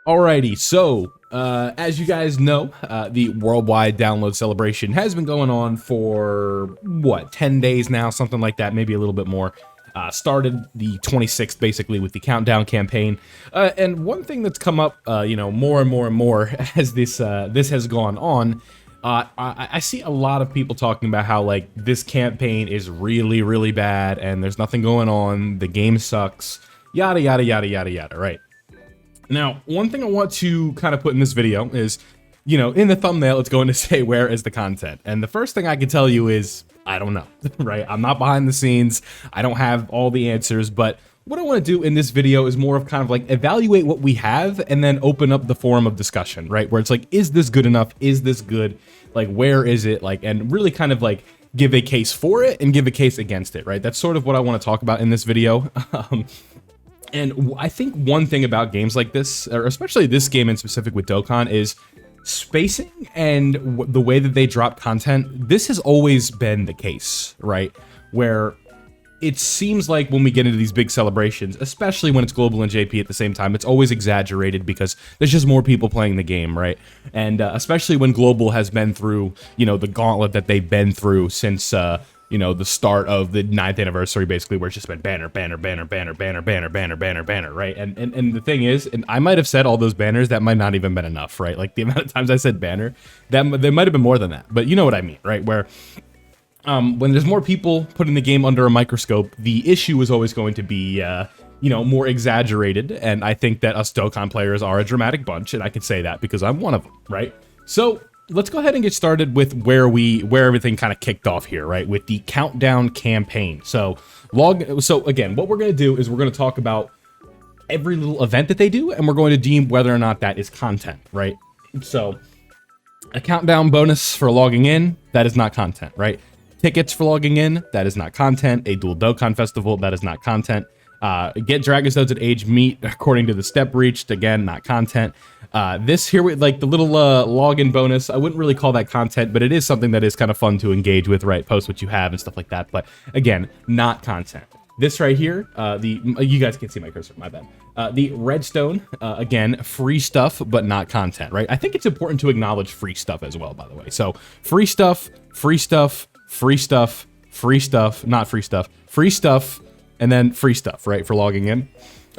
Alrighty, so as you guys know, the worldwide download celebration has been going on for what, 10 days now, something like that, maybe a little bit more. Started the 26th basically with the countdown campaign, and one thing that's come up, more and more and more as this has gone on. I see a lot of people talking about how like this campaign is really bad and there's nothing going on. The game sucks. Yada yada yada yada yada. Right. Now, one thing I want to kind of put in this video is, in the thumbnail, it's going to say, where is the content? And the first thing I can tell you is, I don't know, right? I'm not behind the scenes. I don't have all the answers, but what I want to do in this video is more of kind of like evaluate what we have and then open up the forum of discussion, right? Where it's like, is this good enough? Is this good? Like, where is it? Like, and really kind of like give a case for it and give a case against it, right? That's sort of what I want to talk about in this video. And I think one thing about games like this, or especially this game in specific with Dokkan, is spacing and the way that they drop content. This has always been the case, right? Where it seems like when we get into these big celebrations, especially when it's global and JP at the same time, it's always exaggerated because there's just more people playing the game, right? And especially when global has been through, the gauntlet that they've been through since, the start of the 9th anniversary, basically, where it's just been banner, banner, banner, banner, banner, banner, banner, banner, banner, right? And the thing is, and I might have said all those banners, that might not even been enough, right? Like the amount of times I said banner, that there might have been more than that, but you know what I mean, right? Where when there's more people putting the game under a microscope, the issue is always going to be, more exaggerated. And I think that us Dokkan players are a dramatic bunch, and I can say that because I'm one of them, right? So let's go ahead and get started with where everything kind of kicked off here, right? With the countdown campaign. So again, what we're going to do is we're going to talk about every little event that they do, and we're going to deem whether or not that is content, right? So a countdown bonus for logging in, that is not content, right? Tickets for logging in, that is not content. A dual Dokkan festival, that is not content. Get Dragon Stones at age meet according to the step reached, again, not content. This here, like the little login bonus, I wouldn't really call that content, but it is something that is kind of fun to engage with, right? Post what you have and stuff like that, but again, not content. This right here, you guys can't see my cursor, my bad. The redstone, again, free stuff, but not content, right? I think it's important to acknowledge free stuff as well, by the way. So free stuff, free stuff, free stuff, free stuff, not free stuff, free stuff, and then free stuff, right, for logging in.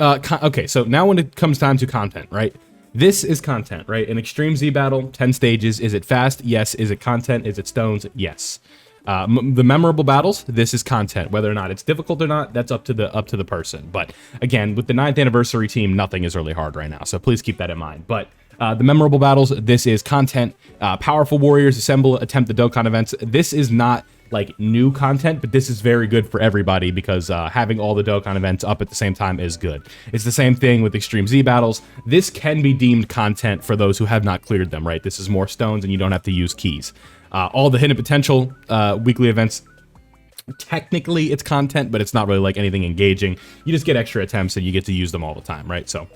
Okay, so now when it comes time to content, right, this is content, right? An Extreme Z battle, 10 stages. Is it fast? Yes. Is it content? Is it stones? Yes. The memorable battles, this is content. Whether or not it's difficult or not, that's up to the person. But again, with the 9th anniversary team, nothing is really hard right now, so please keep that in mind. But the memorable battles, this is content. Powerful warriors assemble, attempt the Dokkan events. This is not like new content, but this is very good for everybody because having all the Dokkan events up at the same time is good. It's the same thing with Extreme Z battles. This can be deemed content for those who have not cleared them, right? This is more stones and you don't have to use keys. All the hidden potential weekly events, technically it's content, but it's not really like anything engaging. You just get extra attempts and you get to use them all the time, right? So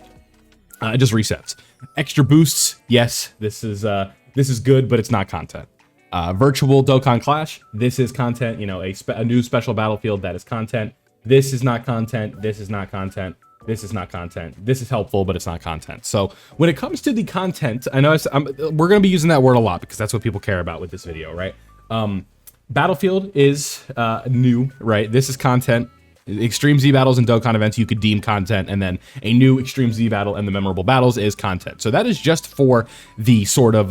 it just resets. Extra boosts, yes, this is good, but it's not content. Virtual Dokkan Clash, this is content. A new special battlefield, that is content. This is not content. This is not content. This is not content. This is helpful, but it's not content. So when it comes to the content, I know we're going to be using that word a lot because that's what people care about with this video, right? Battlefield is new, right? This is content. Extreme Z battles and Dokkan events you could deem content, and then a new Extreme Z battle and the memorable battles is content. So that is just for the sort of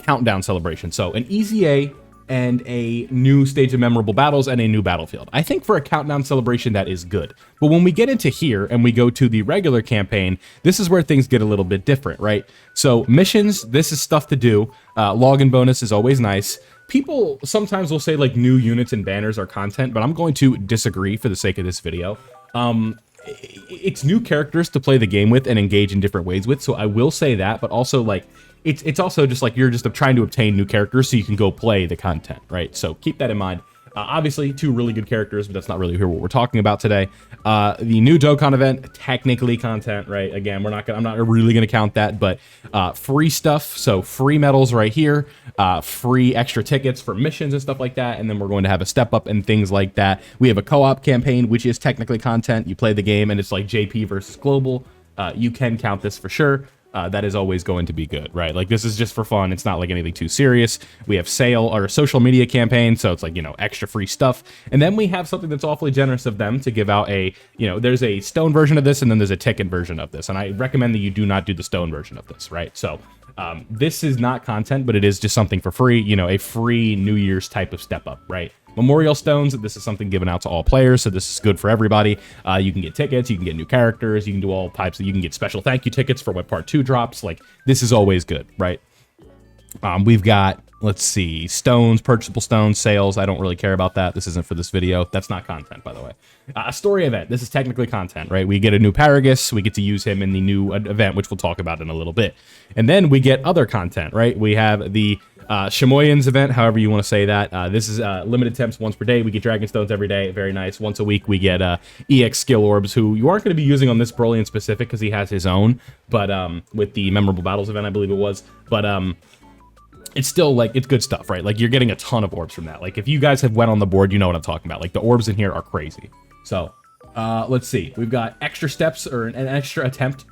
countdown celebration. So an EZA and a new stage of memorable battles and a new battlefield. I think for a countdown celebration that is good. But when we get into here and we go to the regular campaign, this is where things get a little bit different, right? So missions, this is stuff to do. Login bonus is always nice. People sometimes will say like new units and banners are content, but I'm going to disagree for the sake of this video. It's new characters to play the game with and engage in different ways with, so I will say that, but also like it's also just like you're just trying to obtain new characters so you can go play the content, right? So keep that in mind. Obviously, two really good characters, but that's not really what we're talking about today. The new Dokkan event, technically content, right? Again, I'm not really gonna count that, but free stuff. So free medals right here, free extra tickets for missions and stuff like that, and then we're going to have a step up and things like that. We have a co-op campaign, which is technically content. You play the game, and it's like JP versus global. you can count this for sure. That is always going to be good, right? Like, this is just for fun. It's not like anything too serious. We have sale or social media campaign, so it's like, you know, extra free stuff. And then we have something that's awfully generous of them to give out a, you know, there's a stone version of this, and then there's a ticket version of this. And I recommend that you do not do the stone version of this, right? So this is not content, but it is just something for free, you know, a free New Year's type of step up, right? Memorial stones, this is something given out to all players, so this is good for everybody. You can get tickets, you can get new characters, you can do all types of, you can get special thank you tickets for when part 2 drops. Like, this is always good, right? We've got, let's see, stones, purchasable stones, sales. I don't really care about that. This isn't for this video. That's not content, by the way. A story event. This is technically content, right? We get a new Paragus. We get to use him in the new event, which we'll talk about in a little bit. And then we get other content, right? We have the Shimoyans event, however you want to say that. This is limited attempts once per day. We get Dragon Stones every day. Very nice. Once a week, we get EX Skill Orbs, who you aren't going to be using on this Broly in specific because he has his own, but with the Memorable Battles event, I believe it was. But it's still, like, it's good stuff, right? Like, you're getting a ton of orbs from that. Like, if you guys have went on the board, you know what I'm talking about. Like, the orbs in here are crazy. So, let's see. We've got extra steps or an extra attempt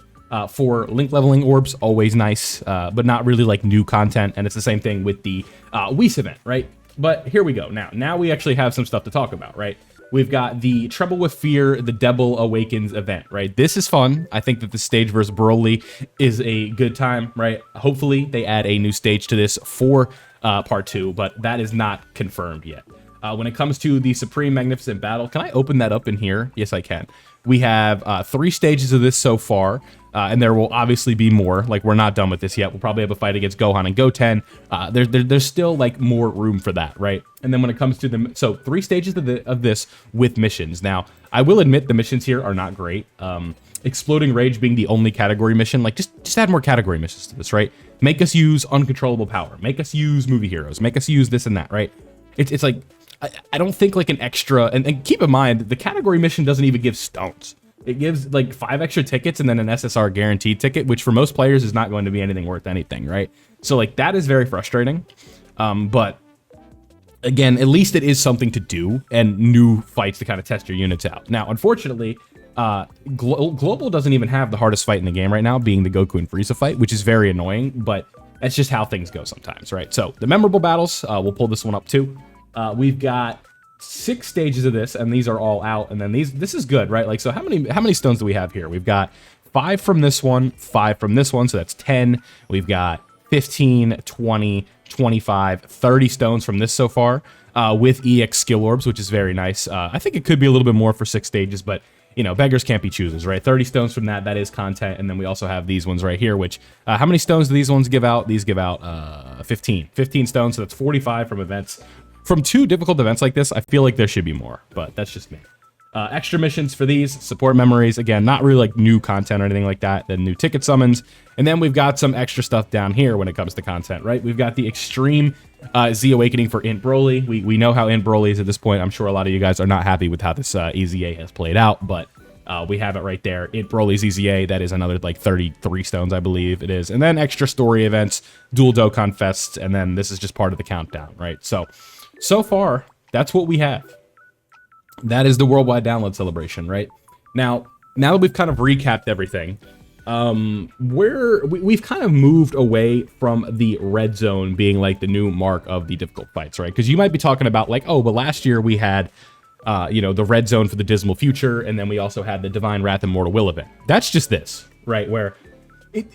for link leveling orbs. Always nice, but not really, like, new content. And it's the same thing with the Whis event, right? But here we go. Now we actually have some stuff to talk about, right? We've got the Trouble with Fear, the Devil Awakens event, right? This is fun. I think that the stage versus Broly is a good time, right? Hopefully they add a new stage to this for part 2, but that is not confirmed yet. When it comes to the Supreme Magnificent Battle, can I open that up in here? Yes, I can. We have 3 stages of this so far, and there will obviously be more. Like, we're not done with this yet. We'll probably have a fight against Gohan and Goten. There's still, like, more room for that, right? And then when it comes to the... So, 3 stages of this with missions. Now, I will admit the missions here are not great. Exploding Rage being the only category mission. Like, just add more category missions to this, right? Make us use Uncontrollable Power. Make us use Movie Heroes. Make us use this and that, right? It's like... I don't think, like, an extra... And keep in mind, the category mission doesn't even give stones. It gives, like, 5 extra tickets and then an SSR guaranteed ticket, which for most players is not going to be anything worth anything, right? So, like, that is very frustrating. But, again, at least it is something to do and new fights to kind of test your units out. Now, unfortunately, Global doesn't even have the hardest fight in the game right now, being the Goku and Frieza fight, which is very annoying, but that's just how things go sometimes, right? So, the memorable battles, we'll pull this one up too. We've got 6 stages of this, and these are all out. And then this is good, right? Like, so how many stones do we have here? We've got 5 from this one, 5 from this one, so that's 10. We've got 15, 20, 25, 30 stones from this so far, with EX Skill Orbs, which is very nice. I think it could be a little bit more for 6 stages, but, you know, beggars can't be choosers, right? 30 stones from that is content. And then we also have these ones right here, which, how many stones do these ones give out? These give out 15 stones, so that's 45 from events. From 2 difficult events like this, I feel like there should be more, but that's just me. Extra missions for these, support memories, again, not really like new content or anything like that, then new ticket summons, and then we've got some extra stuff down here when it comes to content, right? We've got the Extreme Z Awakening for Int Broly. We know how Int Broly is at this point. I'm sure a lot of you guys are not happy with how this EZA has played out, but we have it right there. Int Broly's EZA, that is another like 33 stones, I believe it is. And then extra story events, dual Dokkan Fests, and then this is just part of the countdown, right? So far, that's what we have. That is the worldwide download celebration, right? Now that we've kind of recapped everything, we've kind of moved away from the red zone being like the new mark of the difficult fights, right? Because you might be talking about like, oh, but last year we had, you know, the red zone for the Dismal Future, and then we also had the Divine Wrath and Mortal Will event. That's just this, right? Where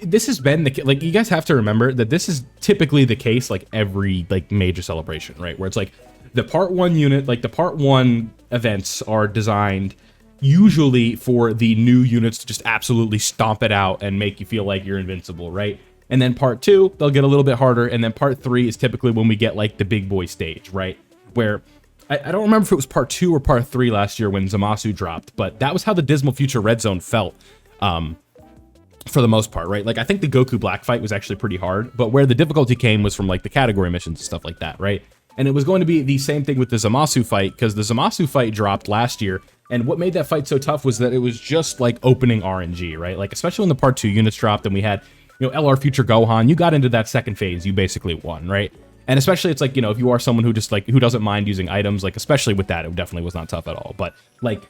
this has been the, like, you guys have to remember that this is typically the case like every like major celebration, right? Where it's like the part 1 unit, like the part 1 events are designed usually for the new units to just absolutely stomp it out and make you feel like you're invincible, right? And then part 2, they'll get a little bit harder, and then part 3 is typically when we get like the big boy stage, right? Where I don't remember if it was part 2 or part 3 last year when Zamasu dropped, but that was how the Dismal Future Red Zone felt. For the most part, right? Like, I think the Goku Black fight was actually pretty hard, but where the difficulty came was from like the category missions and stuff like that, right? And it was going to be the same thing with the Zamasu fight, because the Zamasu fight dropped last year, and what made that fight so tough was that it was just like opening RNG, right? Like, especially when the part 2 units dropped and we had, you know, LR Future Gohan, you got into that second phase, you basically won, right? And especially it's like, you know, if you are someone who just like, who doesn't mind using items, like, especially with that, it definitely was not tough at all. But like,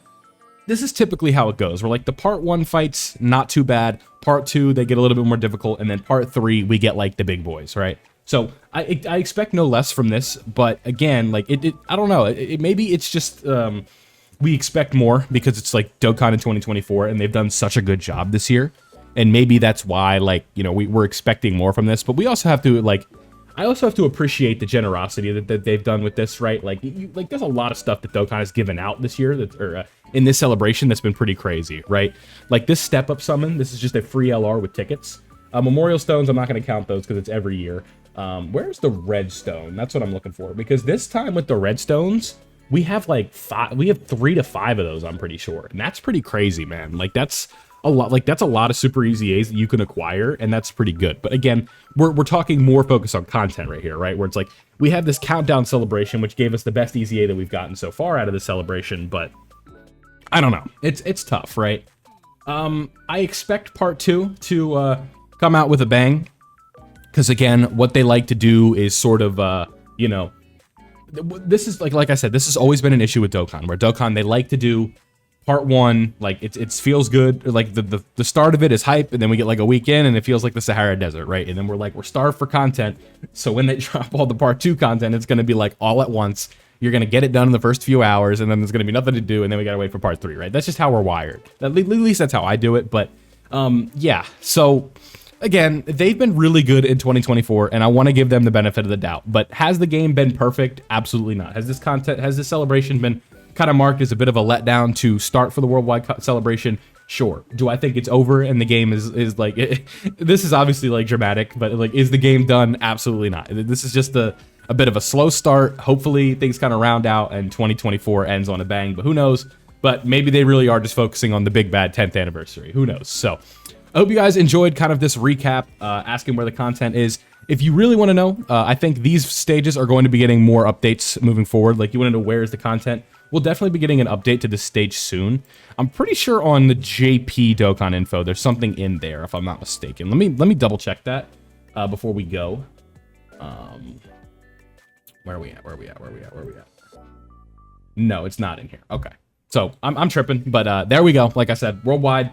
this is typically how it goes. We're like the part 1 fights, not too bad. Part 2, they get a little bit more difficult. And then part 3, we get like the big boys, right? So I expect no less from this. But again, like I don't know. Maybe it's just we expect more because it's like Dokkan in 2024 and they've done such a good job this year. And maybe that's why, like, you know, we're expecting more from this. But we also have to, like, I also have to appreciate the generosity that they've done with this, right? Like, there's a lot of stuff that Dokkan has given out this year, in this celebration, that's been pretty crazy, right? Like this step-up summon, this is just a free LR with tickets. Memorial stones, I'm not going to count those because it's every year. Where's the red stone? That's what I'm looking for. Because this time with the red stones, we have like 3 to 5 of those, I'm pretty sure. And that's pretty crazy, man. Like that's a lot. Like that's a lot of super easy A's that you can acquire, and that's pretty good. But again, we're talking more focus on content right here, right? Where it's like we have this countdown celebration, which gave us the best easy A that we've gotten so far out of the celebration. But I don't know. It's tough, right? I expect part 2 to come out with a bang. Because again, what they like to do is sort of, you know, this is like I said, this has always been an issue with Dokkan, where Dokkan, they like to do part 1, like it feels good, like the start of it is hype, and then we get like a weekend and it feels like the Sahara Desert, right? And then we're starved for content, so when they drop all the part 2 content, it's going to be like all at once. You're going to get it done in the first few hours, and then there's going to be nothing to do, and then we got to wait for part 3, right? That's just how we're wired. At least that's how I do it, but yeah, so again, they've been really good in 2024, and I want to give them the benefit of the doubt. But has the game been perfect? Absolutely not. Has this celebration been kind of marked as a bit of a letdown to start for the worldwide celebration? Sure. Do I think it's over and the game is like this is obviously like dramatic, but like, is the game done? Absolutely not. This is just a bit of a slow start. Hopefully things kind of round out and 2024 ends on a bang, but who knows? But maybe they really are just focusing on the big bad 10th anniversary. Who knows? So I hope you guys enjoyed kind of this recap, asking where the content is. If you really want to know, I think these stages are going to be getting more updates moving forward. Like, you want to know where is the content? We'll definitely be getting an update to this stage soon. I'm pretty sure on the JP Dokkan info, there's something in there, if I'm not mistaken. Let me double check that before we go. Where are we at? No, it's not in here. Okay. So I'm tripping, but there we go. Like I said, worldwide,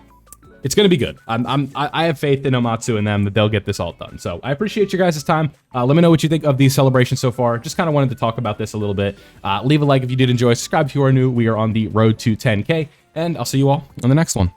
it's going to be good. I have faith in Omatsu and them that they'll get this all done. So I appreciate your guys' time. Let me know what you think of these celebrations so far. Just kind of wanted to talk about this a little bit. Leave a like if you did enjoy. Subscribe if you are new. We are on the road to 10K, and I'll see you all on the next one.